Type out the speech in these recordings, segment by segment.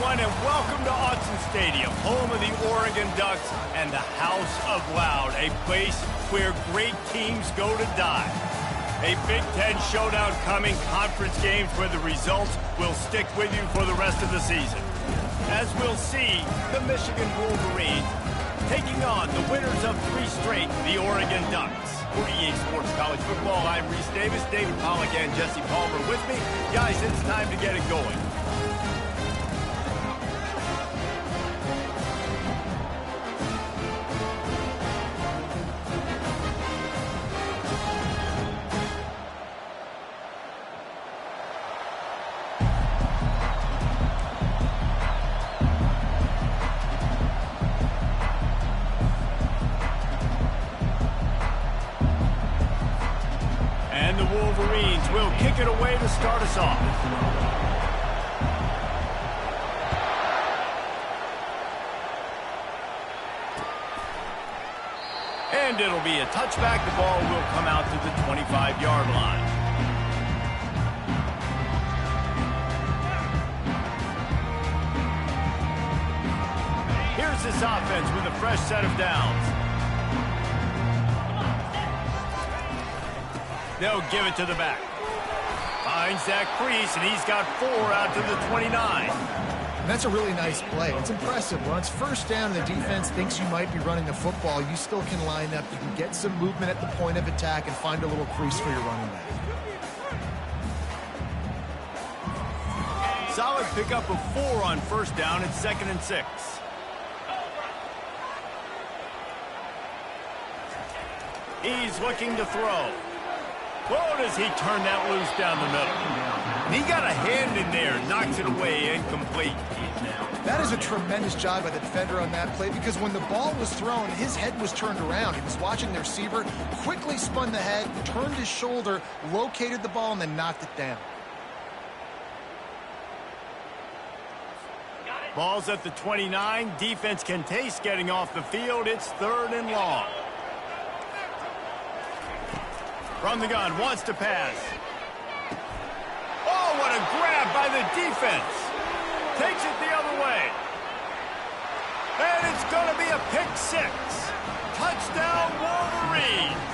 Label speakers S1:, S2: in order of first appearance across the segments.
S1: everyone, and welcome to Autzen Stadium, home of the Oregon Ducks and the House of Loud, a place where great teams go to die. A Big Ten showdown coming, conference games where the results will stick with you for the rest of the season. As we'll see, the Michigan Wolverines taking on the winners of 3 straight, the Oregon Ducks. For EA Sports College Football, I'm Reese Davis, David Pollack, and Jesse Palmer with me. Guys, it's time to get it going. And the Wolverines will kick it away to start us off. And it'll be a touchback. The ball will come out to the 25-yard line. Here's this offense with a fresh set of downs. They'll give it to the back. Finds that crease, and he's got 4 out to the 29.
S2: And that's a really nice play. It's impressive. When it's first down and the defense thinks you might be running the football, you still can line up. You can get some movement at the point of attack and find a little crease for your running back.
S1: Solid pickup of 4 on first down. It's 2nd and 6. He's looking to throw. Whoa, does he turn that loose down the middle? And he got a hand in there, knocks it away, incomplete.
S2: That is a tremendous job by the defender on that play because when the ball was thrown, his head was turned around. He was watching the receiver, quickly spun the head, turned his shoulder, located the ball, and then knocked it down.
S1: Ball's at the 29. Defense can taste getting off the field. It's 3rd and long. From the gun, wants to pass. Oh, what a grab by the defense. Takes it the other way. And it's going to be a pick 6. Touchdown, Wolverines.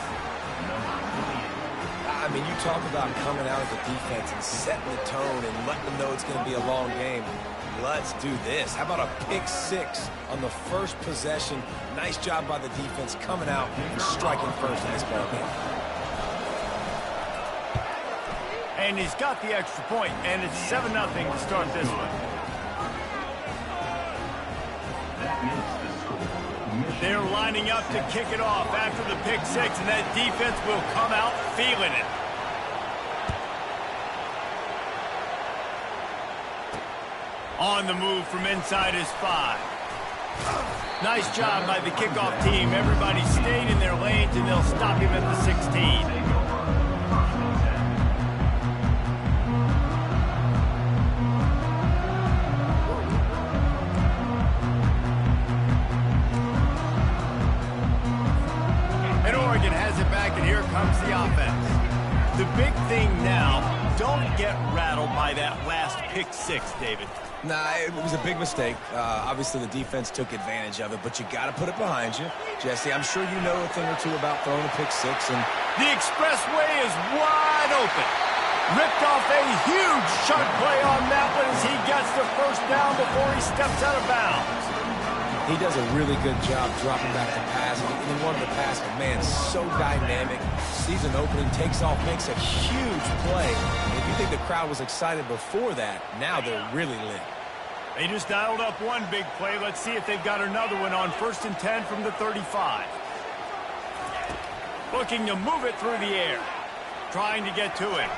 S3: I mean, you talk about coming out of the defense and setting the tone and letting them know it's going to be a long game. Let's do this. How about a pick 6 on the first possession? Nice job by the defense coming out and striking first in this ball game.
S1: And he's got the extra point, and it's 7-0 to start this one. They're lining up to kick it off after the pick 6, and that defense will come out feeling it. On the move from inside his 5. Nice job by the kickoff team. Everybody stayed in their lanes, and they'll stop him at the 16. And here comes the offense. The big thing now, don't get rattled by that last pick 6, David.
S3: Nah, it was a big mistake. Obviously, the defense took advantage of it, but you got to put it behind you. Jesse, I'm sure you know a thing or two about throwing a pick 6. And
S1: the expressway is wide open. Ripped off a huge chunk play on that one as he gets the first down before he steps out of bounds.
S3: He does a really good job dropping back to pass. And he wanted to pass, but man, so dynamic. Sees an opening, takes off, makes a huge play. And if you think the crowd was excited before that, now they're really lit.
S1: They just dialed up one big play. Let's see if they've got another one on 1st and 10 from the 35. Looking to move it through the air. Trying to get to it.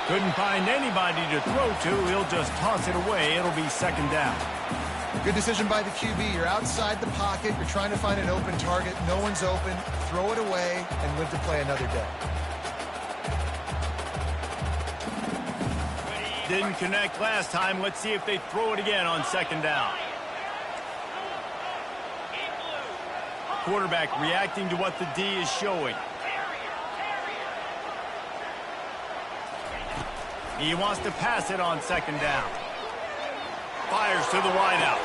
S1: Couldn't find anybody to throw to. He'll just toss it away. It'll be 2nd down.
S2: Good decision by the QB. You're outside the pocket. You're trying to find an open target. No one's open. Throw it away and live to play another day.
S1: Didn't connect last time. Let's see if they throw it again on 2nd down. Quarterback reacting to what the D is showing. He wants to pass it on 2nd down. Fires to the wideout.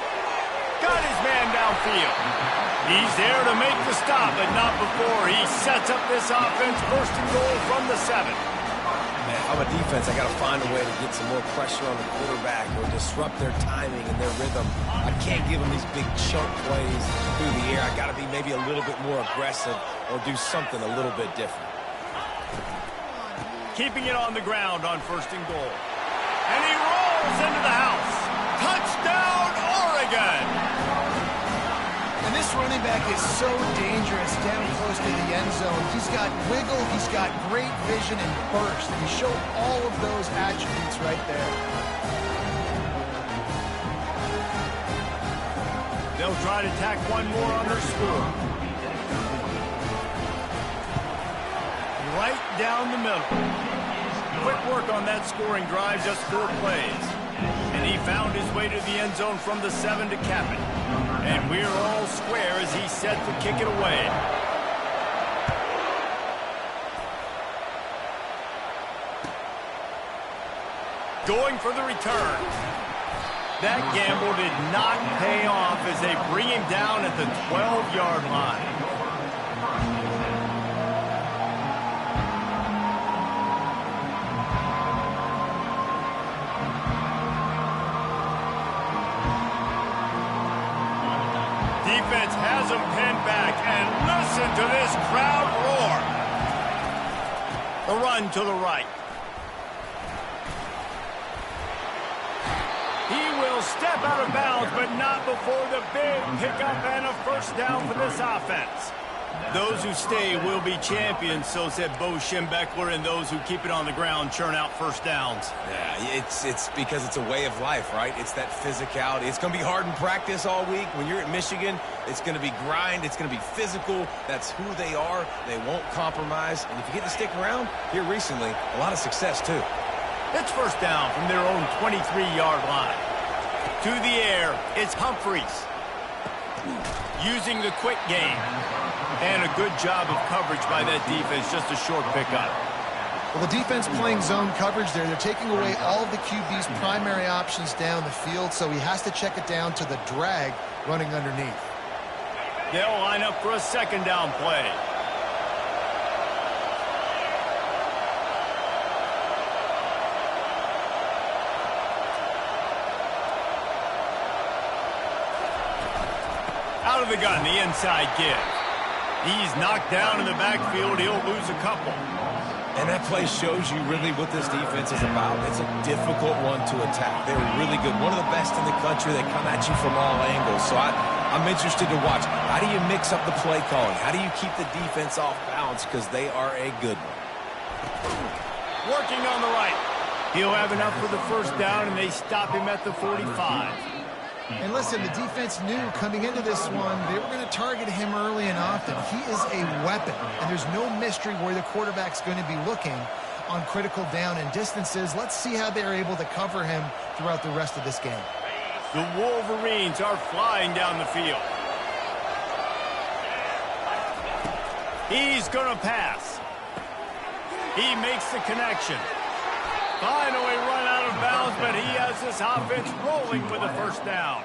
S1: Got his man downfield. He's there to make the stop, but not before he sets up this offense. First and goal from the 7.
S3: Man, I'm a defense. I got to find a way to get some more pressure on the quarterback or disrupt their timing and their rhythm. I can't give them these big chunk plays through the air. I got to be maybe a little bit more aggressive or do something a little bit different.
S1: Keeping it on the ground on first and goal. And he rolls into the house. Touchdown, Oregon!
S2: And this running back is so dangerous down close to the end zone. He's got wiggle, he's got great vision and burst. And he showed all of those attributes right there.
S1: They'll try to tack one more on their score. Right down the middle. Quick work on that scoring drive, just 4 plays. And he found his way to the end zone from the 7 to cap it. And we're all square as he's set to kick it away. Going for the return. That gamble did not pay off as they bring him down at the 12-yard line. Defense has him pinned back, and listen to this crowd roar. A run to the right. He will step out of bounds, but not before the big pickup and a first down for this offense. Those who stay will be champions, so said Bo Schembechler, and those who keep it on the ground churn out first downs.
S3: Yeah, it's because it's a way of life, right? It's that physicality. It's going to be hard in practice all week. When you're at Michigan, it's going to be grind. It's going to be physical. That's who they are. They won't compromise. And if you get to stick around, here recently, a lot of success, too.
S1: It's first down from their own 23-yard line. To the air, it's Humphreys. Using the quick game. And a good job of coverage by that defense, just a short pickup.
S2: Well, the defense playing zone coverage there. They're taking away all of the QB's primary options down the field, so he has to check it down to the drag running underneath.
S1: They'll line up for a second down play. Out of the gun, the inside give. He's knocked down in the backfield. He'll lose a couple.
S3: And that play shows you really what this defense is about. It's a difficult one to attack. They're really good. One of the best in the country. They come at you from all angles. So I'm interested to watch. How do you mix up the play calling? How do you keep the defense off balance? Because they are a good one.
S1: Working on the right. He'll have enough for the first down, and they stop him at the 45.
S2: And listen, the defense knew coming into this one, they were going to target him early and often. He is a weapon, and there's no mystery where the quarterback's going to be looking on critical down and distances. Let's see how they're able to cover him throughout the rest of this game.
S1: The Wolverines are flying down the field. He's going to pass. He makes the connection. Finally run out of bounds, but he has this offense rolling with a first down.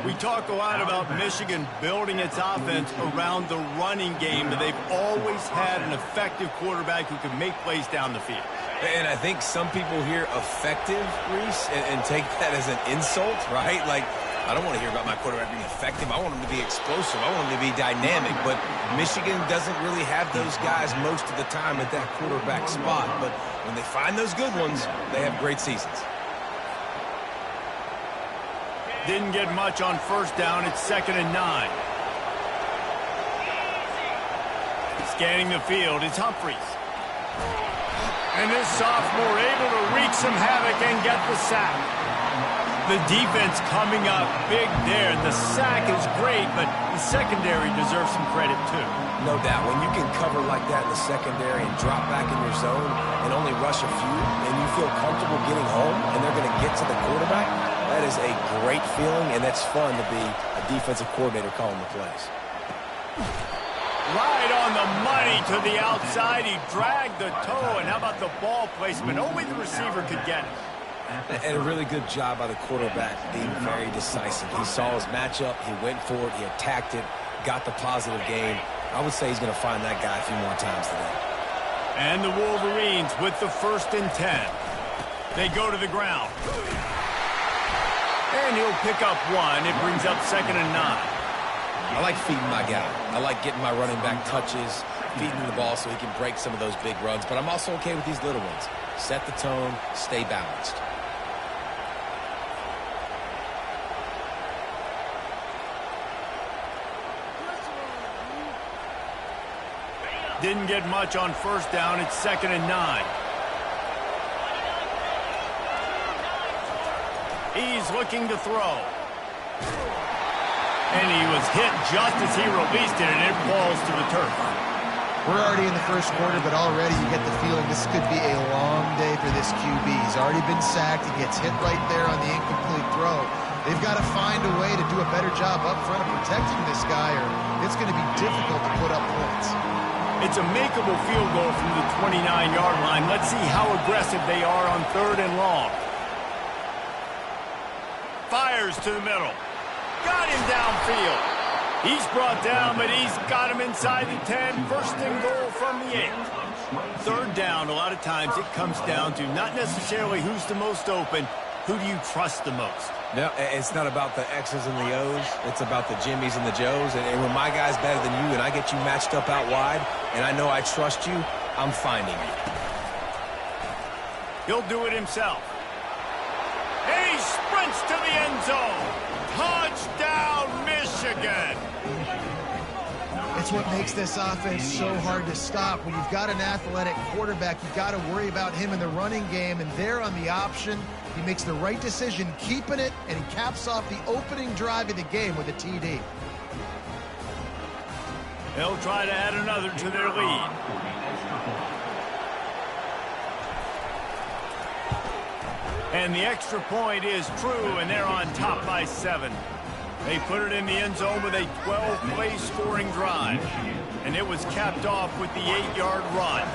S1: We talk a lot about Michigan building its offense around the running game, but they've always had an effective quarterback who can make plays down the field.
S3: And I think some people hear effective, Reese, and take that as an insult, right? Like, I don't want to hear about my quarterback being effective. I want him to be explosive. I want him to be dynamic. But Michigan doesn't really have those guys most of the time at that quarterback spot. But when they find those good ones, they have great seasons.
S1: Didn't get much on first down. It's 2nd and 9. Scanning the field, it's Humphreys. And this sophomore able to wreak some havoc and get the sack. The defense coming up big there. The sack is great, but the secondary deserves some credit too.
S3: No doubt. When you can cover like that in the secondary and drop back in your zone and only rush a few, and you feel comfortable getting home and they're going to get to the quarterback, that is a great feeling, and that's fun to be a defensive coordinator calling the plays.
S1: Right on the money to the outside. He dragged the toe, and how about the ball placement? Only the receiver could get it.
S3: And a really good job by the quarterback being very decisive. He saw his matchup, he went for it, he attacked it, got the positive gain. I would say he's going to find that guy a few more times today.
S1: And the Wolverines with the 1st and 10. They go to the ground. And he'll pick up 1. It brings up 2nd and 9.
S3: I like feeding my guy. I like getting my running back touches, feeding him the ball so he can break some of those big runs. But I'm also okay with these little ones. Set the tone, stay balanced.
S1: Didn't get much on 1st down. It's 2nd and 9. He's looking to throw. And he was hit just as he released it, and it falls to the turf.
S2: We're already in the 1st quarter, but already you get the feeling this could be a long day for this QB. He's already been sacked. He gets hit right there on the incomplete throw. They've got to find a way to do a better job up front of protecting this guy, or it's going to be difficult to put up points.
S1: It's a makeable field goal from the 29-yard line. Let's see how aggressive they are on 3rd and long. Fires to the middle. Got him downfield. He's brought down, but he's got him inside the 10. 1st and goal from the 8. 3rd down, a lot of times it comes down to not necessarily who's the most open, who do you trust the most?
S3: No, it's not about the X's and the O's. It's about the Jimmys and the Joes. And when my guy's better than you and I get you matched up out wide and I know I trust you, I'm finding you.
S1: He'll do it himself. And he sprints to the end zone. Touchdown, Michigan.
S2: It's what makes this offense so hard to stop. When you've got an athletic quarterback, you've got to worry about him in the running game, and there on the option, he makes the right decision, keeping it, and he caps off the opening drive of the game with a TD.
S1: They'll try to add another to their lead. And the extra point is true, and they're on top by 7. They put it in the end zone with a 12-play scoring drive. And it was capped off with the 8-yard run.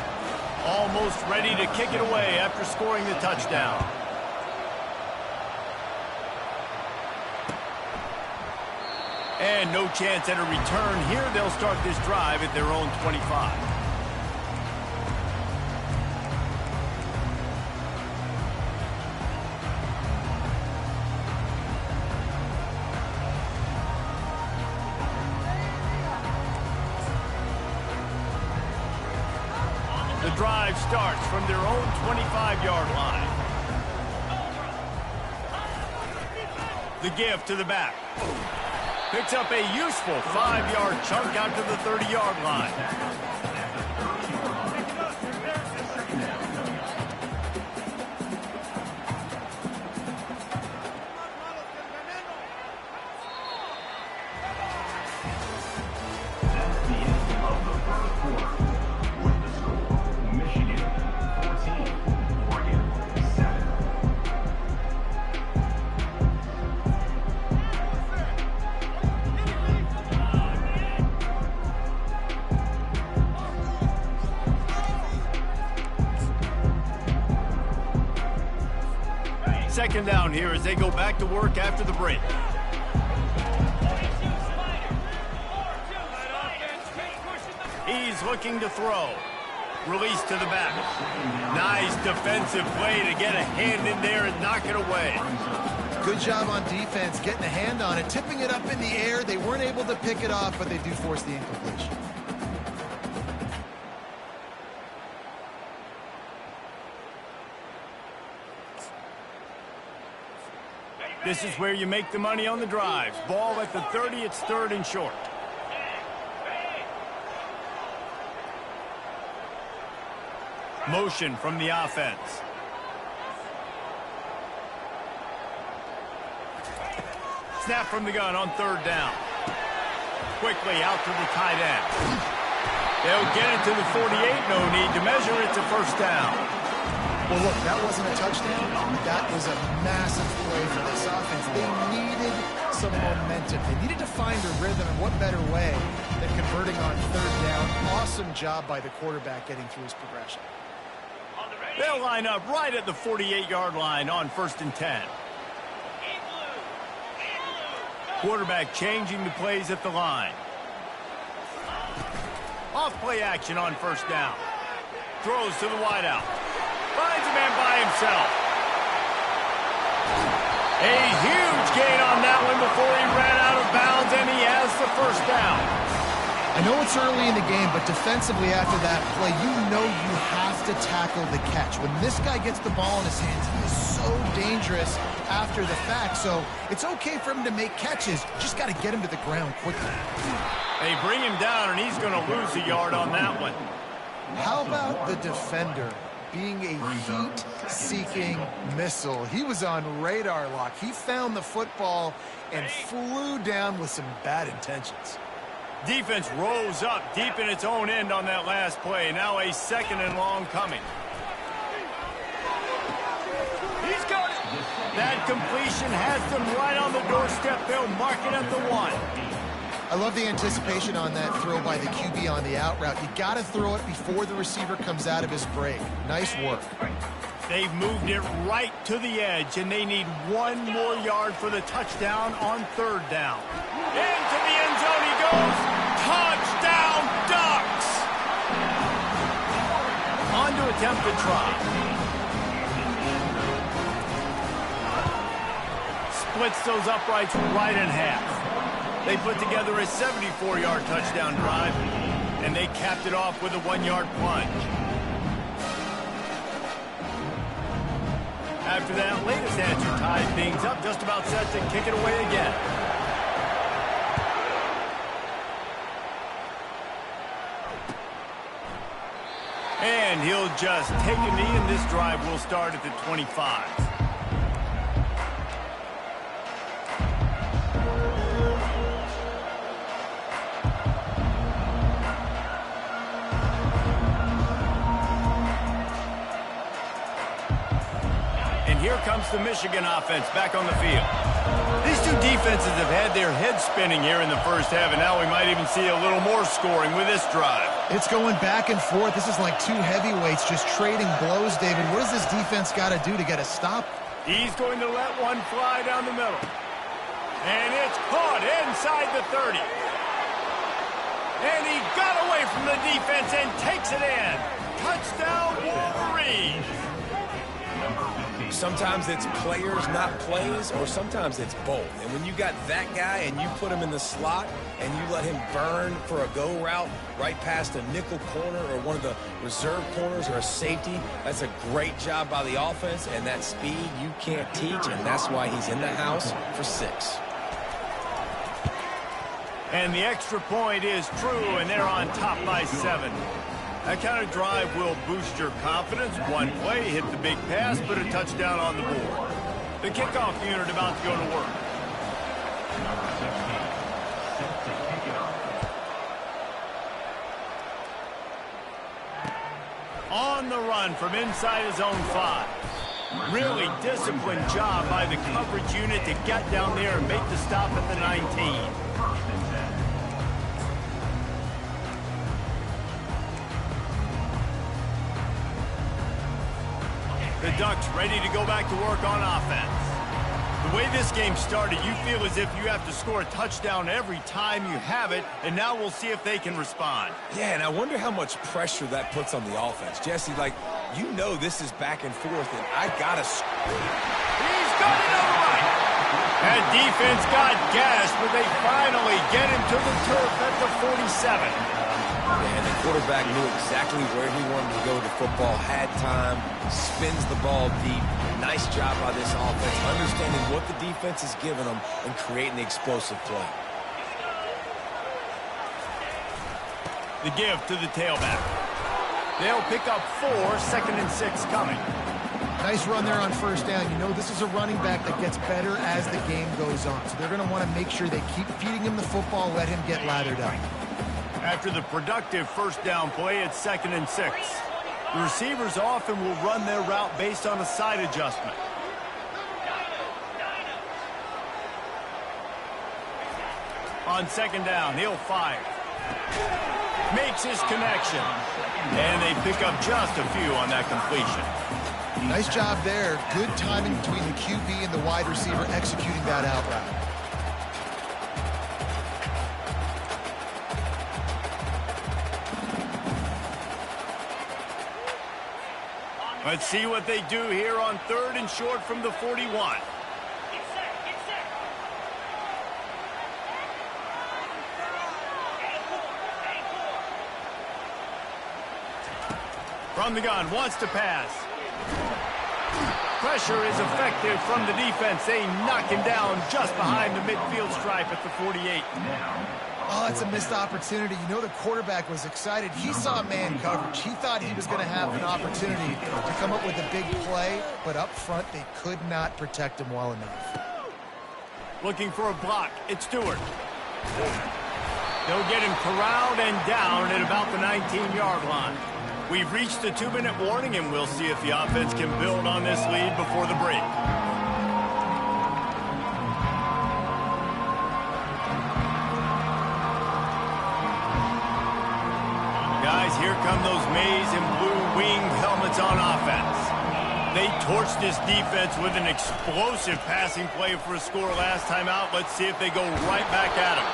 S1: Almost ready to kick it away after scoring the touchdown. And no chance at a return here. They'll start this drive at their own 25. The drive starts from their own 25-yard line. The give to the back. Picks up a useful 5-yard chunk out to the 30-yard line. Second down here as they go back to work after the break. He's looking to throw. Release to the back. Nice defensive play to get a hand in there and knock it away.
S2: Good job on defense, getting a hand on it, tipping it up in the air. They weren't able to pick it off, but they do force the incompletion.
S1: This is where you make the money on the drives. Ball at the 30, it's 3rd and short. Motion from the offense. Snap from the gun on 3rd down. Quickly out to the tight end. They'll get it to the 48. No need to measure. It's a 1st down.
S2: Well, look, that wasn't a touchdown. That was a massive play for this offense. They needed some momentum. They needed to find a rhythm, and what better way than converting on 3rd down. Awesome job by the quarterback getting through his progression.
S1: They'll line up right at the 48-yard line on 1st and 10. Quarterback changing the plays at the line. Off play action on 1st down. Throws to the wideout. Finds a man by himself. A huge gain on that one before he ran out of bounds, and he has the 1st down.
S2: I know it's early in the game, but defensively after that play, you know you have to tackle the catch. When this guy gets the ball in his hands, he is so dangerous after the fact. So it's okay for him to make catches. Just got to get him to the ground quickly.
S1: They bring him down, and he's going to lose a yard on that one.
S2: How about the defender being a heat-seeking missile? He was on radar lock. He found the football and flew down with some bad intentions.
S1: Defense rose up deep in its own end on that last play. Now a 2nd and long coming. He's got it. That completion has them right on the doorstep. They'll mark it at the 1.
S2: I love the anticipation on that throw by the QB on the out route. You got to throw it before the receiver comes out of his break. Nice work.
S1: They've moved it right to the edge, and they need 1 more yard for the touchdown on 3rd down. Into the end zone he goes. Touchdown, Ducks! On to attempt the try. Splits those uprights right in half. They put together a 74-yard touchdown drive, and they capped it off with a 1-yard plunge. After that latest answer tied things up, just about set to kick it away again. And he'll just take a knee, and this drive will start at the 25. Here comes the Michigan offense back on the field. These two defenses have had their heads spinning here in the 1st half, and now we might even see a little more scoring with this drive.
S2: It's going back and forth. This is like two heavyweights just trading blows, David. What does this defense got to do to get a stop?
S1: He's going to let one fly down the middle. And it's caught inside the 30. And he got away from the defense and takes it in. Touchdown, Wolverines.
S3: Sometimes it's players, not plays, or sometimes it's both. And when you got that guy and you put him in the slot and you let him burn for a go route right past a nickel corner or one of the reserve corners or a safety, that's a great job by the offense. And that speed you can't teach, and that's why he's in the house for 6.
S1: And the extra point is true, and they're on top by 7. That kind of drive will boost your confidence. One play, hit the big pass, put a touchdown on the board. The kickoff unit about to go to work. On the run from inside his own 5. Really disciplined job by the coverage unit to get down there and make the stop at the 19. The Ducks ready to go back to work on offense. The way this game started, you feel as if you have to score a touchdown every time you have it, and now we'll see if they can respond.
S3: Yeah, and I wonder how much pressure that puts on the offense. Jesse, like, you know this is back and forth, and I got to score.
S1: He's got it all right. That defense got gashed, but they finally get him to the turf at the 47.
S3: And the quarterback knew exactly where he wanted to go with the football, had time, spins the ball deep. Nice job by this offense, understanding what the defense is giving them and creating the explosive play.
S1: The give to the tailback. They'll pick up 4, 2nd and 6 coming.
S2: Nice run there on 1st down. You know this is a running back that gets better as the game goes on. So they're going to want to make sure they keep feeding him the football, let him get lathered up.
S1: After the productive 1st down play, it's 2nd and 6. The receivers often will run their route based on a side adjustment. On 2nd down, he'll fire. makes his connection. And they pick up just a few on that completion.
S2: Nice job there. Good timing between the QB and the wide receiver executing that out route.
S1: Let's see what they do here on 3rd and short from the 41. From the gun, wants to pass. Pressure is effective from the defense. They knock him down just behind the midfield stripe at the 48.
S2: Oh, it's a missed opportunity. You know the quarterback was excited. He saw man coverage. He thought he was going to have an opportunity to come up with a big play, but up front they could not protect him well enough.
S1: Looking for a block. It's Stewart. They'll get him corralled and down at about the 19-yard line. We've reached the 2-minute warning, and we'll see if the offense can build on this lead before the break. Guys, here come those maize and blue winged helmets on offense. They torched this defense with an explosive passing play for a score last time out. Let's see if they go right back at him.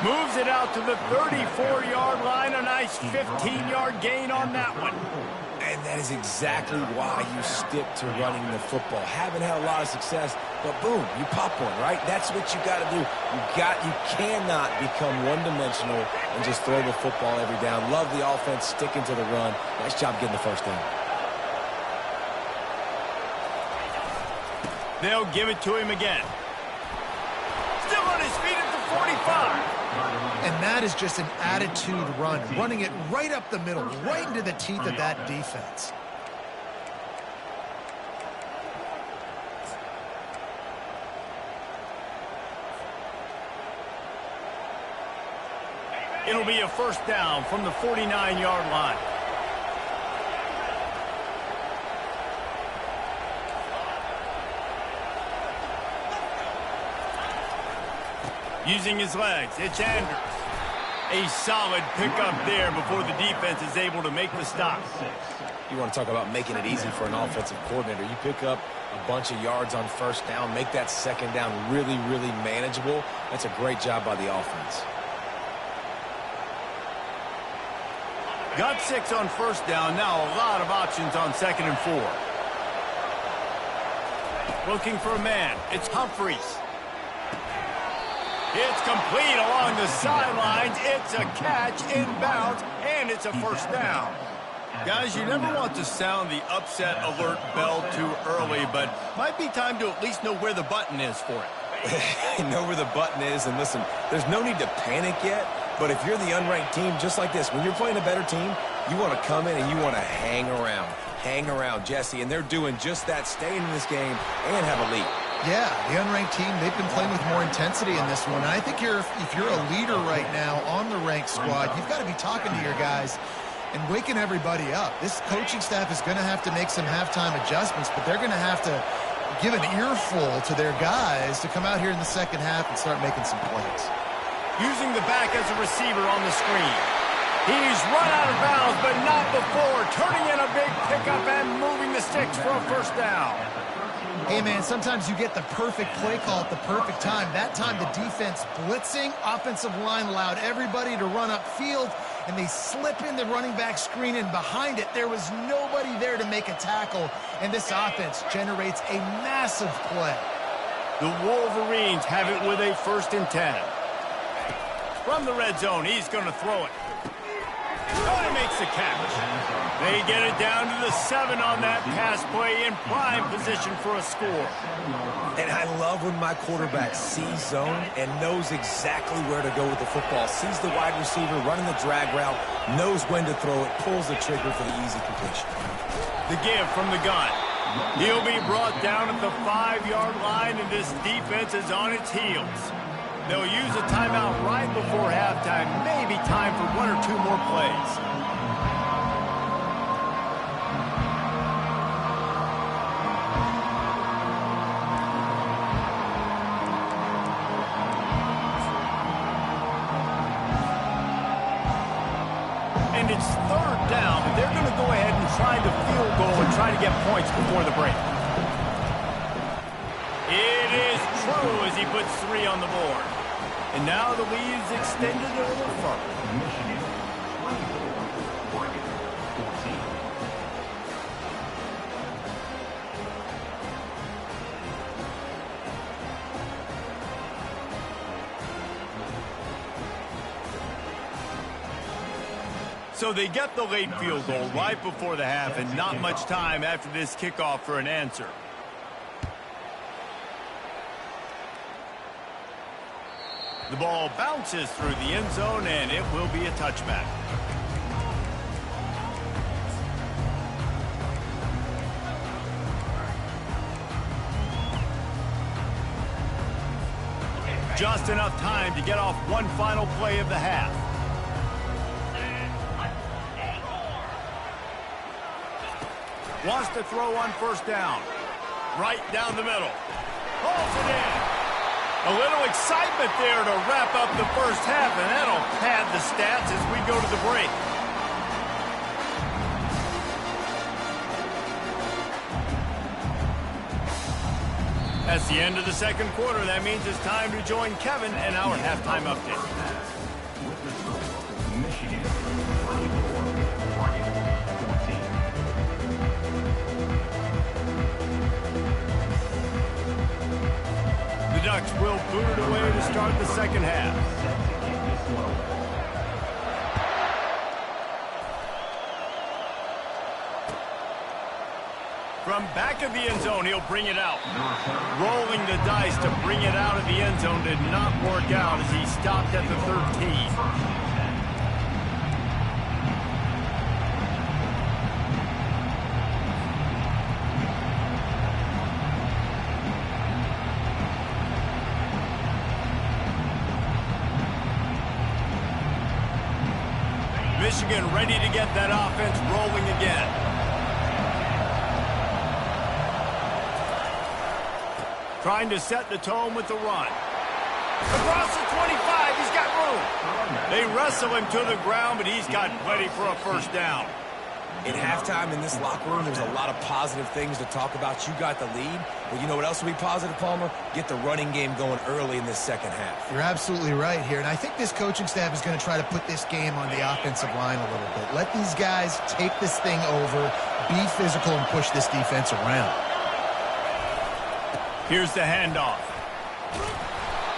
S1: Moves it out to the 34-yard line. A nice 15-yard gain on that one.
S3: And that is exactly why you stick to running the football. Haven't had a lot of success, but boom, you pop one, right? That's what you got to do. You cannot become one-dimensional and just throw the football every down. Love the offense sticking to the run. Nice job getting the first down.
S1: They'll give it to him again. Still on his feet at the 45.
S2: And that is just an attitude run, running it right up the middle, right into the teeth of that defense.
S1: It'll be a first down from the 49-yard line. Using his legs, it's Andrews. A solid pickup there before the defense is able to make the stop.
S3: You want to talk about making it easy for an offensive coordinator. You pick up a bunch of yards on first down, make that second down really, really manageable. That's a great job by the offense.
S1: Got 6 on first down. Now a lot of options on 2nd and 4. Looking for a man. It's Humphreys. It's complete along the sidelines. It's a catch inbounds, and it's a first down. Guys, you never want to sound the upset alert bell too early, but might be time to at least know where the button is for it.
S3: Know where the button is, and listen, there's no need to panic yet, but if you're the unranked team, just like this, when you're playing a better team, you want to come in and you want to hang around. Hang around, Jesse, and they're doing just that, staying in this game and have a lead.
S2: Yeah, the unranked team, they've been playing with more intensity in this one. And I think if you're a leader right now on the ranked squad, you've got to be talking to your guys and waking everybody up. This coaching staff is going to have to make some halftime adjustments, but they're going to have to give an earful to their guys to come out here in the second half and start making some plays.
S1: Using the back as a receiver on the screen. He's run out of bounds, but not before. Turning in a big pickup and moving the sticks for a first down.
S2: Hey, man, sometimes you get the perfect play call at the perfect time. That time the defense blitzing, offensive line allowed everybody to run upfield, and they slip in the running back screen, and behind it there was nobody there to make a tackle, and this offense generates a massive play.
S1: The Wolverines have it with a 1st and 10. From the red zone, he's going to throw it. Oh, he makes the catch. They get it down to the 7 on that pass play in prime position for a score.
S3: And I love when my quarterback sees zone and knows exactly where to go with the football. Sees the wide receiver running the drag route, knows when to throw it, pulls the trigger for the easy completion.
S1: The give from the gun. He'll be brought down at the 5-yard line, and this defense is on its heels. They'll use a timeout right before halftime. Maybe time for 1 or 2 more plays. And it's third down, but they're going to go ahead and try the field goal and try to get points before the break. It is true as he puts 3 on the board. And now the lead is extended a little further.
S4: Michigan 24, Oregon 14.
S1: So they get the late field goal right before the half and not much time after this kickoff for an answer. The ball bounces through the end zone, and it will be a touchback. Just enough time to get off one final play of the half. Wants to throw on first down. Right down the middle. Pulls it in. A little excitement there to wrap up the first half, and that'll pad the stats as we go to the break. That's the end of the second quarter. That means it's time to join Kevin and our halftime update.
S4: With the score, Michigan 24, Oregon 14.
S1: The Ducks will boot it away to start the second half. From back of the end zone, he'll bring it out. Rolling the dice to bring it out of the end zone did not work out as he stopped at the 13. Michigan ready to get that offense rolling again. Trying to set the tone with the run. Across the 25, he's got room. They wrestle him to the ground, but he's got plenty for a first down.
S3: At halftime in this locker room, there's a lot of positive things to talk about. You got the lead, but you know what else will be positive, Palmer? Get the running game going early in this second half.
S2: You're absolutely right here, and I think this coaching staff is going to try to put this game on the offensive line a little bit. Let these guys take this thing over, be physical, and push this defense around.
S1: Here's the handoff.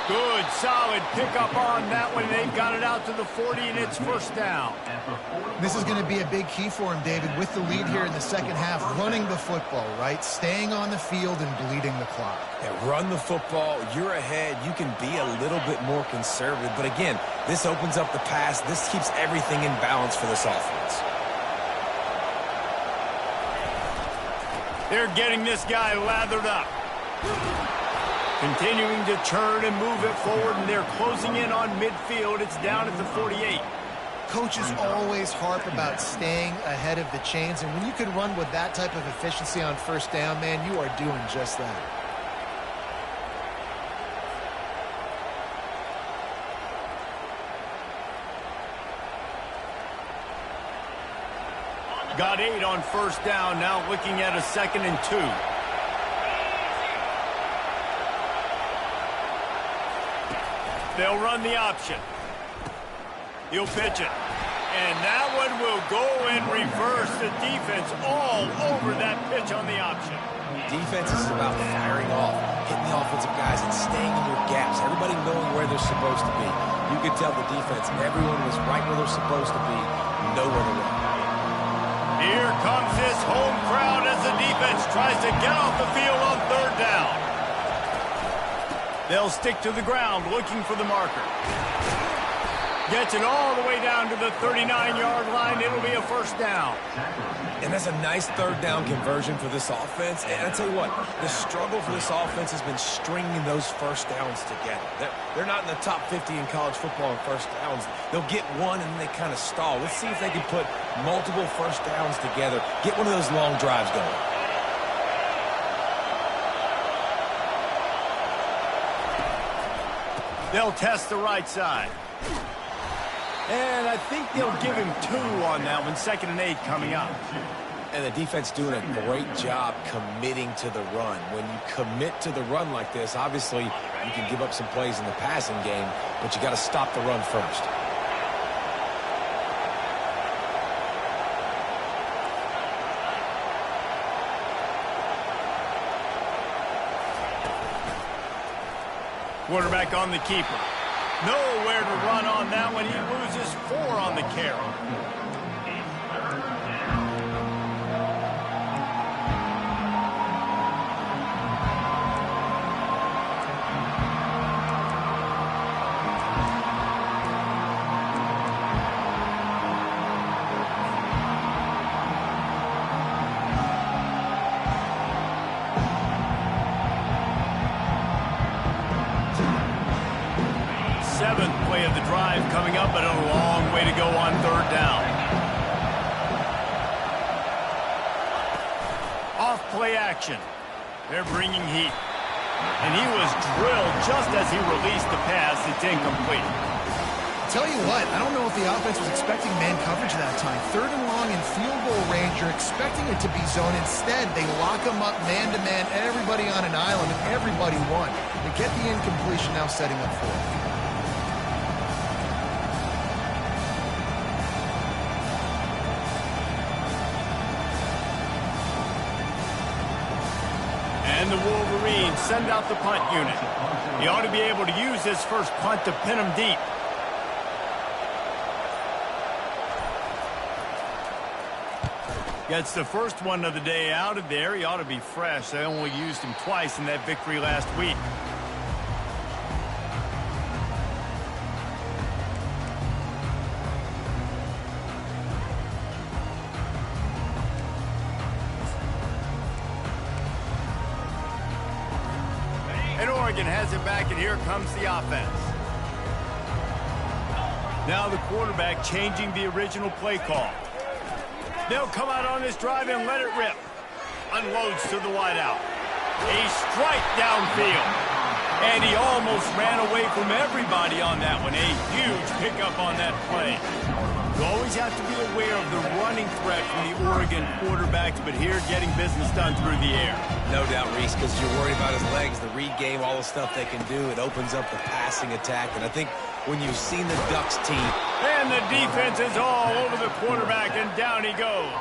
S1: Good, solid pickup on that one. They've got it out to the 40, and it's first down.
S2: This is going to be a big key for him, David, with the lead here in the second half, running the football, right? Staying on the field and bleeding the clock.
S3: Yeah, run the football. You're ahead. You can be a little bit more conservative. But again, this opens up the pass. This keeps everything in balance for this offense.
S1: They're getting this guy lathered up. Continuing to turn and move it forward, and they're closing in on midfield. It's down at the 48.
S2: Coaches always harp about staying ahead of the chains, and when you can run with that type of efficiency on first down, man, you are doing just that.
S1: Got 8 on first down, now looking at a 2nd and 2. They'll run the option. He'll pitch it. And that one will go in reverse. The defense all over that pitch on the option.
S3: Defense is about firing off, hitting the offensive guys, and staying in their gaps. Everybody knowing where they're supposed to be. You could tell the defense, everyone was right where they're supposed to be, nowhere to run.
S1: Here comes this home crowd as the defense tries to get off the field on third down. They'll stick to the ground looking for the marker. Gets it all the way down to the 39-yard line. It'll be a first down.
S3: And that's a nice third down conversion for this offense. And I tell you what, the struggle for this offense has been stringing those first downs together. They're not in the top 50 in college football in first downs. They'll get one and then they kind of stall. Let's see if they can put multiple first downs together, get one of those long drives going.
S1: They'll test the right side. And I think they'll give him 2 on that one. 2nd and 8 coming up.
S3: And the defense doing a great job committing to the run. When you commit to the run like this, obviously you can give up some plays in the passing game, but you got to stop the run first.
S1: Quarterback on the keeper. Nowhere to run on that one. He loses 4 on the carry. Coming up, but a long way to go on 3rd down. Off play action. They're bringing heat. And he was drilled just as he released the pass. It's incomplete.
S2: Tell you what, I don't know if the offense was expecting man coverage that time. 3rd and long in field goal range, you're expecting it to be zone. Instead, they lock them up man-to-man, everybody on an island, and everybody won. They get the incompletion now setting up 4th.
S1: And the Wolverines send out the punt unit. He ought to be able to use this first punt to pin him deep. Gets the first one of the day out of there. He ought to be fresh. They only used him twice in that victory last week. And Oregon has it back, and here comes the offense. Now the quarterback changing the original play call. They'll come out on this drive and let it rip. Unloads to the wideout. A strike downfield. And he almost ran away from everybody on that one. A huge pickup on that play. You always have to be aware of the running threat from the Oregon quarterbacks, but here getting business done through the air.
S3: No doubt, Reese, because you're worried about his legs, the read game, all the stuff they can do. It opens up the passing attack. And I think when you've seen the Ducks team.
S1: And the defense is all over the quarterback, and down he goes.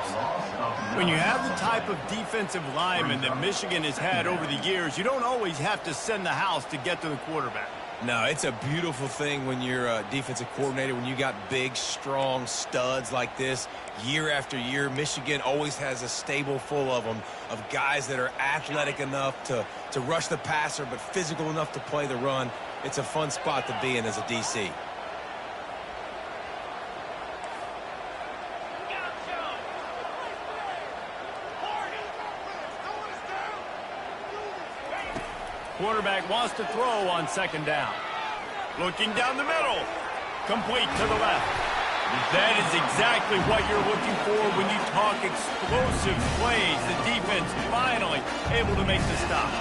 S1: When you have the type of defensive lineman that Michigan has had over the years, you don't always have to send the house to get to the quarterback.
S3: No, it's a beautiful thing when you're a defensive coordinator, when you got big, strong studs like this. Year after year, Michigan always has a stable full of them, of guys that are athletic enough to rush the passer, but physical enough to play the run. It's a fun spot to be in as a DC.
S1: Quarterback wants to throw on 2nd down. Looking down the middle. Complete to the left. That is exactly what you're looking for when you talk explosive plays. The defense finally able to make the stop.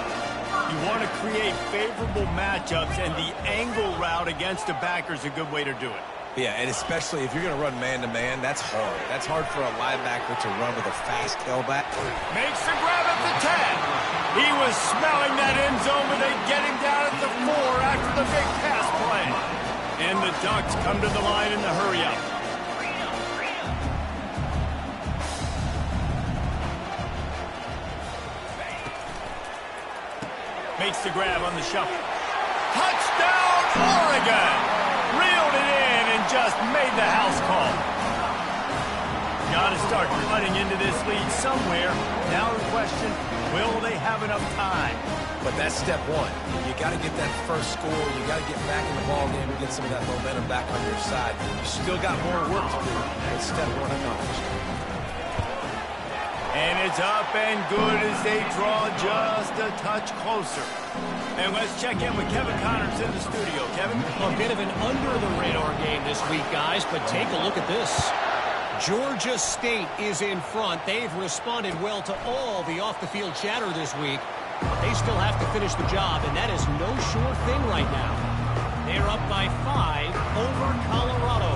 S1: You want to create favorable matchups, and the angle route against the backer is a good way to do it.
S3: Yeah, and especially if you're going to run man-to-man, that's hard. That's hard for a linebacker to run with a fast tailback.
S1: Makes the grab at the 10. He was smelling that end zone, but they get him down at the 4 after the big pass play. And the Ducks come to the line in the hurry-up. Makes the grab on the shuffle. Touchdown, Oregon! Reeled it in and just made the house call. Got to start cutting into this lead somewhere. Now the question, will they have enough time?
S3: But that's step one. You got to get that first score. You got to get back in the ball game and get some of that momentum back on your side. You still got more work to do. It's step one accomplished.
S1: And it's up and good as they draw just a touch closer. And let's check in with Kevin Connors in the studio. Kevin?
S5: A bit of an under-the-radar game this week, guys, but take a look at this. Georgia State is in front. They've responded well to all the off-the-field chatter this week, but they still have to finish the job, and that is no sure thing right now. They're up by 5 over Colorado.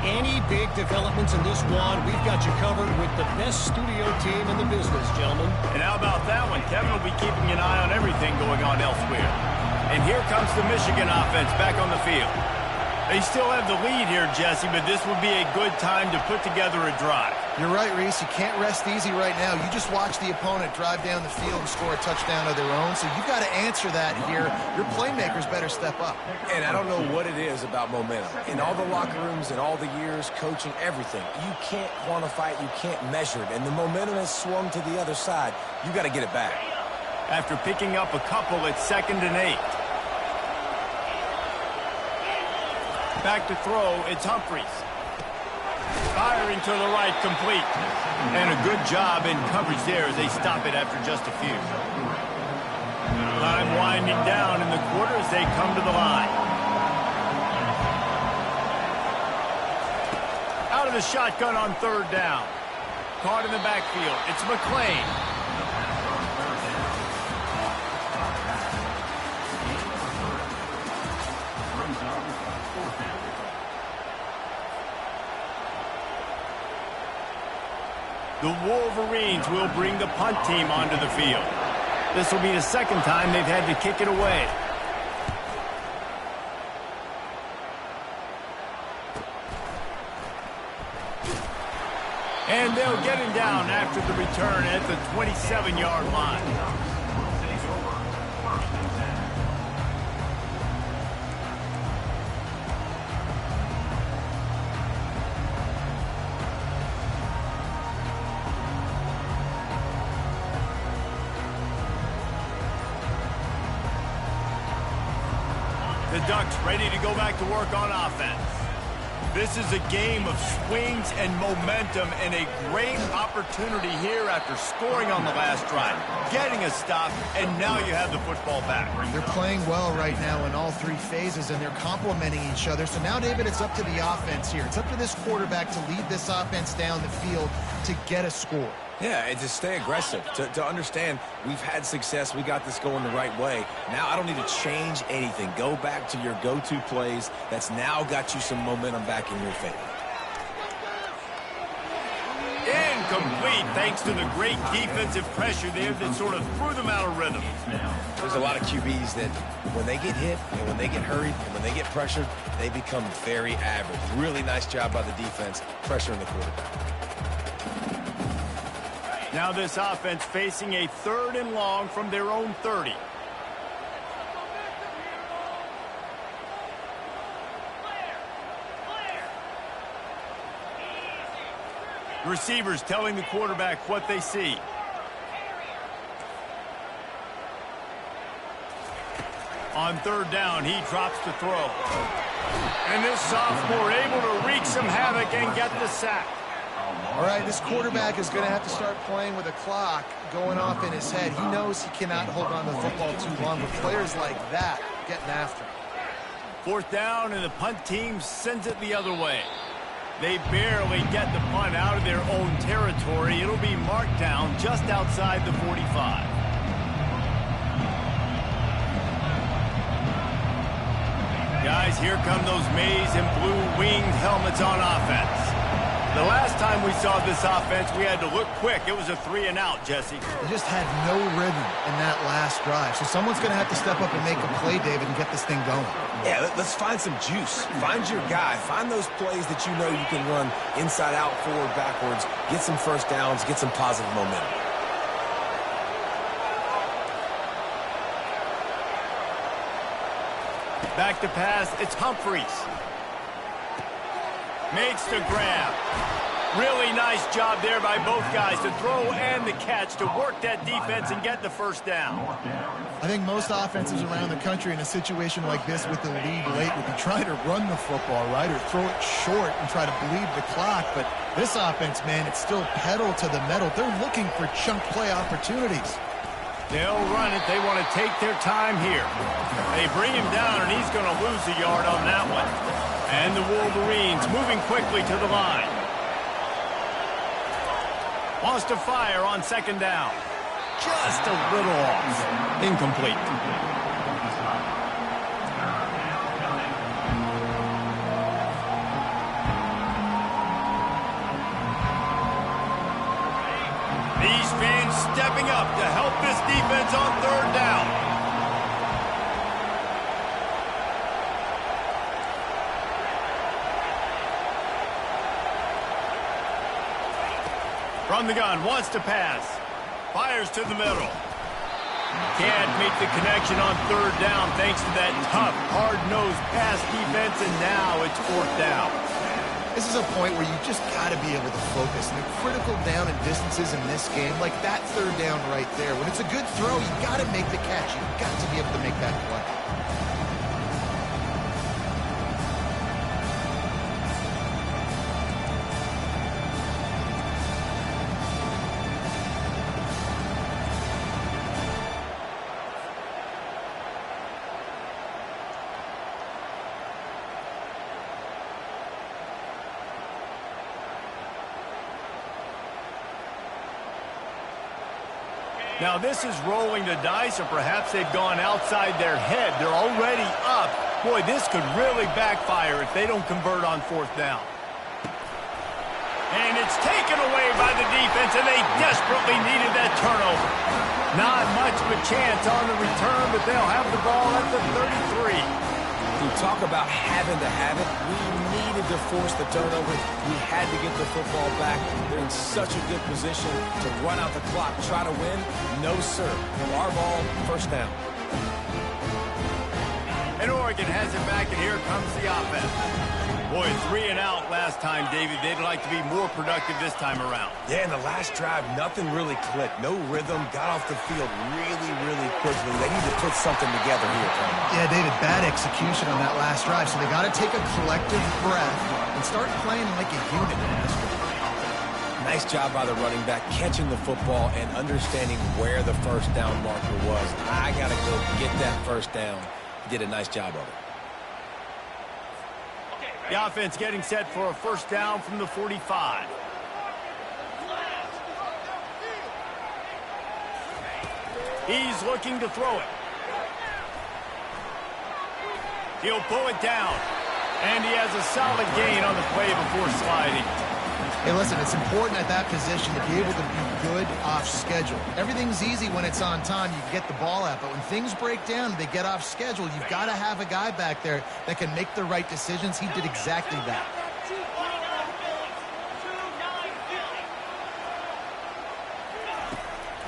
S5: any big developments in this one, we've got you covered with the best studio team in the business, gentlemen.
S1: And how about that one? Kevin will be keeping an eye on everything going on elsewhere. And here comes the Michigan offense back on the field. They still have the lead here, Jesse, but this would be a good time to put together a drive.
S2: You're right, Reese. You can't rest easy right now. You just watch the opponent drive down the field and score a touchdown of their own, so you've got to answer that here. Your playmakers better step up.
S3: And I don't know what it is about momentum. In all the locker rooms, in all the years, coaching, everything, you can't quantify it, you can't measure it. And the momentum has swung to the other side. You got to get it back.
S1: After picking up a couple, it's 2nd and 8. Back to throw, it's Humphries. Firing to the right, complete. And a good job in coverage there as they stop it after just a few. Time winding down in the quarter as they come to the line. Out of the shotgun on 3rd down. Caught in the backfield. It's McClain. The Wolverines will bring the punt team onto the field. This will be the 2nd time they've had to kick it away. And they'll get him down after the return at the 27-yard line. The Ducks ready to go back to work on offense. This is a game of swings and momentum and a great opportunity here after scoring on the last drive, getting a stop, and now you have the football back.
S2: They're playing well right now in all 3 phases, and they're complementing each other. So now, David, it's up to the offense here. It's up to this quarterback to lead this offense down the field to get a score.
S3: Yeah, and to stay aggressive, to understand we've had success, we got this going the right way. Now I don't need to change anything. Go back to your go-to plays. That's now got you some momentum back in your favor.
S1: Incomplete, thanks to the great defensive pressure there that sort of threw them out of rhythm.
S3: There's a lot of QBs that when they get hit and when they get hurried and when they get pressured, they become very average. Really nice job by the defense, pressuring the quarterback.
S1: Now this offense facing a 3rd and long from their own 30. Receivers telling the quarterback what they see. On 3rd down, he drops the throw. And this sophomore able to wreak some havoc and get the sack.
S2: All right, this quarterback is going to have to start playing with a clock going off in his head. He knows he cannot hold on to the football too long, but players like that getting after him.
S1: 4th down, and the punt team sends it the other way. They barely get the punt out of their own territory. It'll be marked down just outside the 45. Guys, here come those maize and blue winged helmets on offense. The last time we saw this offense, we had to look quick. It was a 3 and out, Jesse.
S2: They just had no rhythm in that last drive. So someone's going to have to step up and make a play, David, and get this thing going.
S3: Yeah, let's find some juice. Find your guy. Find those plays that you know you can run inside out, forward, backwards. Get some first downs. Get some positive momentum.
S1: Back to pass. It's Humphries. Makes the grab. Really nice job there by both guys to throw and the catch to work that defense and get the first down.
S2: I think most offenses around the country in a situation like this with the lead late would be trying to run the football, right, or throw it short and try to bleed the clock. But this offense, man, it's still pedal to the metal. They're looking for chunk play opportunities.
S1: They'll run it. They want to take their time here. They bring him down, and he's going to lose a yard on that one. And the Wolverines moving quickly to the line. Wants to fire on 2nd down. Just a little off. Incomplete. stepping up to help this defense on third down. From the gun, wants to pass. Fires to the middle. Can't make the connection on third down thanks to that tough, hard-nosed pass defense, and now it's fourth down.
S2: This is a point where you just got to be able to focus. And the critical down and distances in this game, like that third down right there, when it's a good throw, you got to make the catch. You've got to be able to make that play.
S1: Now this is rolling the dice, or perhaps they've gone outside their head. They're already up. Boy, this could really backfire if they don't convert on fourth down. And it's taken away by the defense, and they desperately needed that turnover. Not much of a chance on the return, but they'll have the ball at the 33.
S3: You talk about having to have it. We needed to force the turnover. We had to get the football back. They're in such a good position to run out the clock, try to win. No, sir. Our ball, first down.
S1: And Oregon has it back, and here comes the offense. Boy, 3 and out last time, David. They'd like to be more productive this time around.
S3: Yeah, in the last drive, nothing really clicked. No rhythm, got off the field really, really quickly. They need to put something together here, Tom.
S2: Yeah, David, bad execution on that last drive, so they got to take a collective breath and start playing like a unit.
S3: Nice job by the running back, catching the football and understanding where the first down marker was. I got to go get that first down. He did a nice job of it.
S1: The offense getting set for a first down from the 45. He's looking to throw it. He'll pull it down. And he has a solid gain on the play before sliding.
S2: Hey, listen, it's important at that position to be able to be good off schedule. Everything's easy when it's on time. You can get the ball out. But when things break down, they get off schedule. You've got to have a guy back there that can make the right decisions. He did exactly that.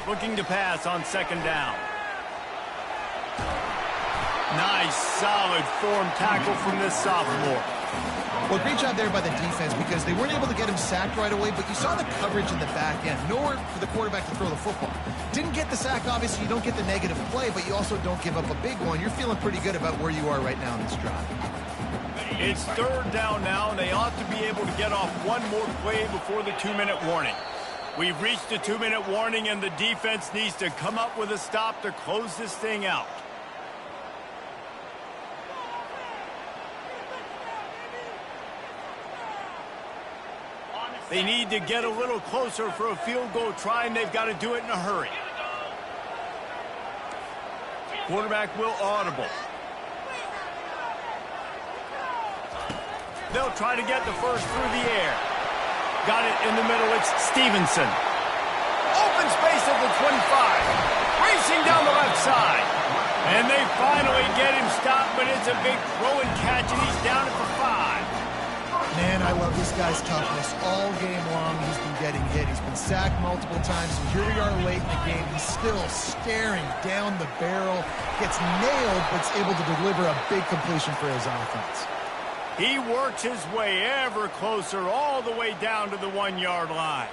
S1: Looking to pass on second down. Nice, solid form tackle from this sophomore.
S2: Well, great job there by the defense because they weren't able to get him sacked right away, but you saw the coverage in the back end. Nowhere for the quarterback to throw the football. Didn't get the sack, obviously. You don't get the negative play, but you also don't give up a big one. You're feeling pretty good about where you are right now in this drive.
S1: It's third down now, and they ought to be able to get off one more play before the 2-minute warning. We've reached the 2-minute warning, and the defense needs to come up with a stop to close this thing out. They need to get a little closer for a field goal try, and they've got to do it in a hurry. Quarterback will audible. They'll try to get the first through the air. Got it in the middle. It's Stevenson. Open space at the 25. Racing down the left side. And they finally get him stopped, but it's a big throw and catch, and he's down at the 5.
S2: Man, I love this guy's toughness. All game long, he's been getting hit. He's been sacked multiple times, and here we are late in the game. He's still staring down the barrel, gets nailed, but's able to deliver a big completion for his offense.
S1: He works his way ever closer, all the way down to the 1-yard line.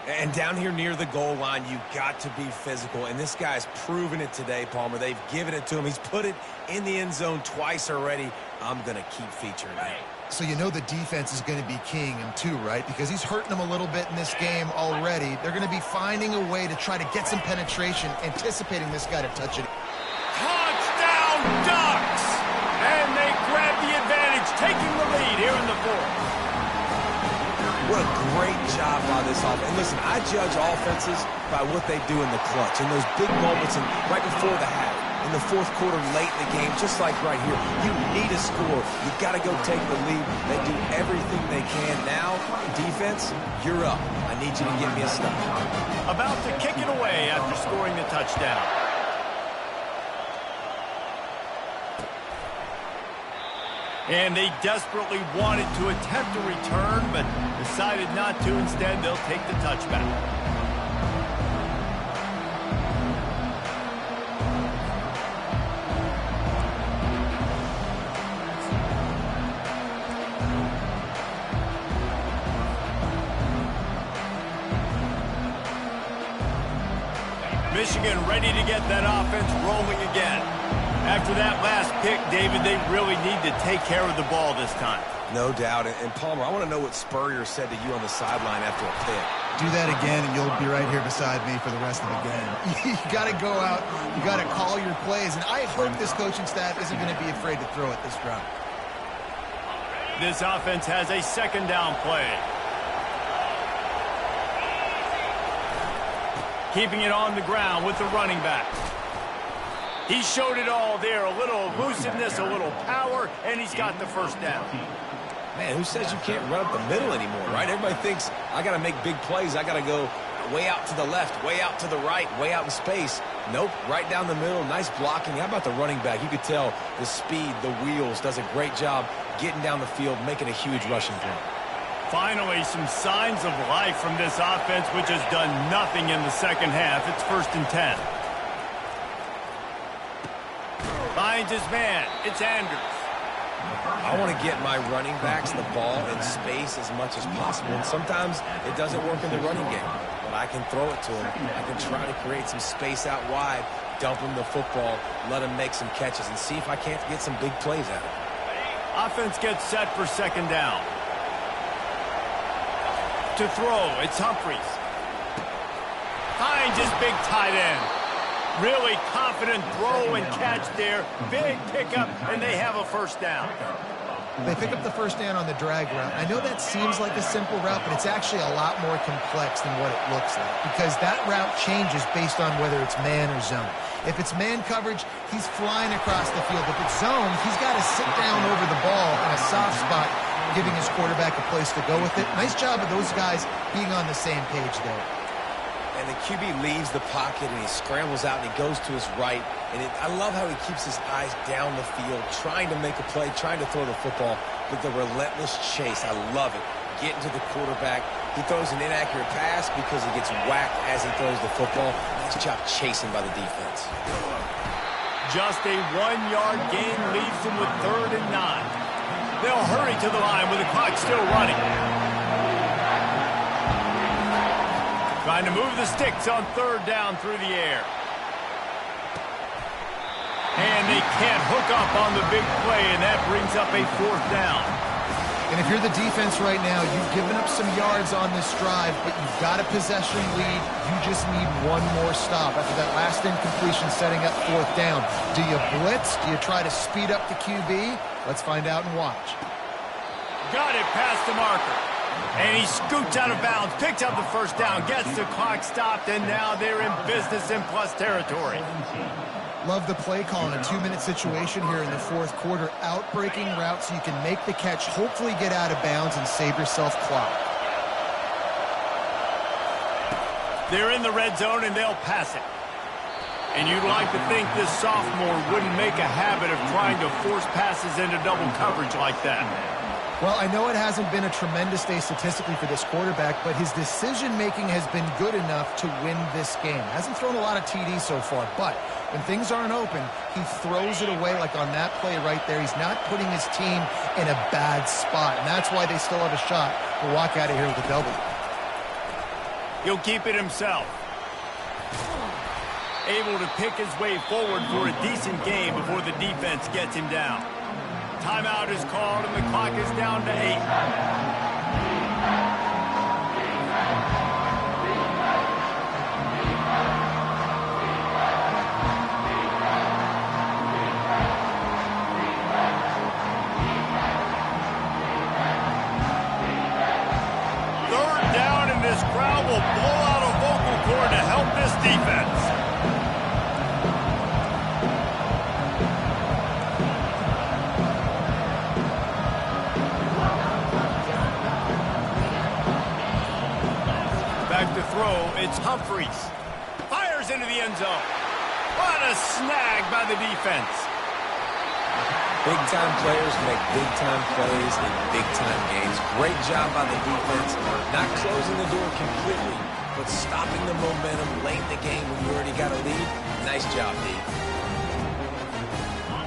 S3: And down here near the goal line, you've got to be physical. And this guy's proven it today, Palmer. They've given it to him. He's put it in the end zone twice already. I'm going to keep featuring him.
S2: So you know the defense is going to be keying him too, right? Because he's hurting them a little bit in this game already. They're going to be finding a way to try to get some penetration, anticipating this guy to touch it.
S1: Touchdown, Ducks! And they grab the advantage, taking the lead here in the fourth.
S3: What a great job by this offense. And listen, I judge offenses by what they do in the clutch, in those big moments and right before the half. in the fourth quarter late in the game, just like right here. You need a score. You got to go take the lead. They do everything they can. Now, defense, you're up. I need you to give me a stop.
S1: About to kick it away after scoring the touchdown. And they desperately wanted to attempt a return, but decided not to. Instead, they'll take the touchback. Michigan ready to get that offense rolling again. After that last pick, David, they really need to take care of the ball this time.
S3: No doubt. And Palmer, I want to know what Spurrier said to you on the sideline after a pick.
S2: Do that again, and you'll be right here beside me for the rest of the game. You got to go out. You got to call your plays. And I hope this coaching staff isn't going to be afraid to throw it this drive.
S1: This offense has a second down play. Keeping it on the ground with the running back. He showed it all there. A little elusiveness, a little power, and he's got the first down.
S3: Man, who says you can't run up the middle anymore, right? Everybody thinks, I got to make big plays. I got to go way out to the left, way out to the right, way out in space. Nope, right down the middle. Nice blocking. How about the running back? You could tell the speed, the wheels, does a great job getting down the field, making a huge rushing play.
S1: Finally, some signs of life from this offense, which has done nothing in the second half. It's 1st and 10. Finds his man. It's Andrews.
S3: I want to get my running backs the ball in space as much as possible. And sometimes it doesn't work in the running game. But I can throw it to him. I can try to create some space out wide, dump him the football, let him make some catches, and see if I can't get some big plays out of him.
S1: Offense gets set for second down. To throw, it's Humphries. Finds his big tight end. Really confident throw and catch there. Big pickup, and they have a first down.
S2: They pick up the first down on the drag route. I know that seems like a simple route, but it's actually a lot more complex than what it looks like, because that route changes based on whether it's man or zone. If it's man coverage, he's flying across the field. If it's zone, he's got to sit down over the ball in a soft spot, giving his quarterback a place to go with it. Nice job of those guys being on the same page there.
S3: And the QB leaves the pocket, and he scrambles out, and he goes to his right. And I love how he keeps his eyes down the field, trying to make a play, trying to throw the football with the relentless chase. I love it. Getting to the quarterback. He throws an inaccurate pass because he gets whacked as he throws the football. Nice job chasing by the defense.
S1: Just a 1-yard gain leaves them with 3rd and 9. They'll hurry to the line with the clock still running. Trying to move the sticks on 3rd down through the air. And they can't hook up on the big play, and that brings up a 4th down.
S2: And if you're the defense right now, you've given up some yards on this drive, but you've got a possession lead. You just need one more stop after that last incompletion setting up 4th down. Do you blitz? Do you try to speed up the QB? Let's find out and watch.
S1: Got it past the marker. And he scoots out of bounds, picks up the first down, gets the clock stopped, and now they're in business in plus territory.
S2: Love the play call in a 2-minute situation here in the 4th quarter. Out-breaking route so you can make the catch, hopefully get out of bounds, and save yourself clock.
S1: They're in the red zone, and they'll pass it. And you'd like to think this sophomore wouldn't make a habit of trying to force passes into double coverage like that.
S2: Well, I know it hasn't been a tremendous day statistically for this quarterback, but his decision-making has been good enough to win this game. Hasn't thrown a lot of TDs so far, but when things aren't open, he throws it away like on that play right there. He's not putting his team in a bad spot, and that's why they still have a shot to walk out of here with a W.
S1: He'll keep it himself. Able to pick his way forward for a decent game before the defense gets him down. Timeout is called, and the clock is down to 8. Third down, and this crowd will blow out a vocal cord to help this defense. crease. Fires into the end zone. What a snag by the defense.
S3: Big-time players make big-time plays in big-time games. Great job by the defense. Not closing the door completely, but stopping the momentum late in the game when you already got a lead. Nice job, D.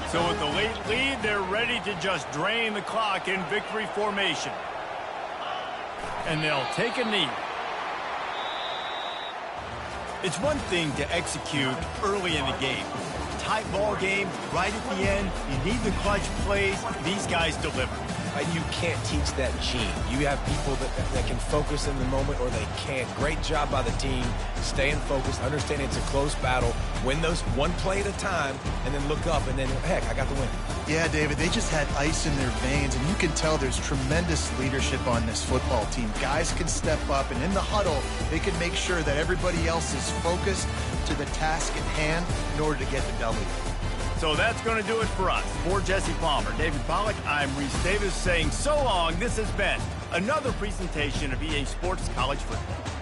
S1: So with the late lead, they're ready to just drain the clock in victory formation. And they'll take a knee. It's one thing to execute early in the game. Tight ball game, right at the end, you need the clutch plays. These guys deliver.
S3: You can't teach that gene. You have people that can focus in the moment or they can't. Great job by the team, staying focused, understanding it's a close battle, win those one play at a time, and then look up, and then, heck, I got the win.
S2: Yeah, David, they just had ice in their veins, and you can tell there's tremendous leadership on this football team. Guys can step up, and in the huddle, they can make sure that everybody else is focused to the task at hand in order to get the W.
S1: So that's going to do it for us. For Jesse Palmer, David Pollack, I'm Reese Davis saying so long. This has been another presentation of EA Sports College Football.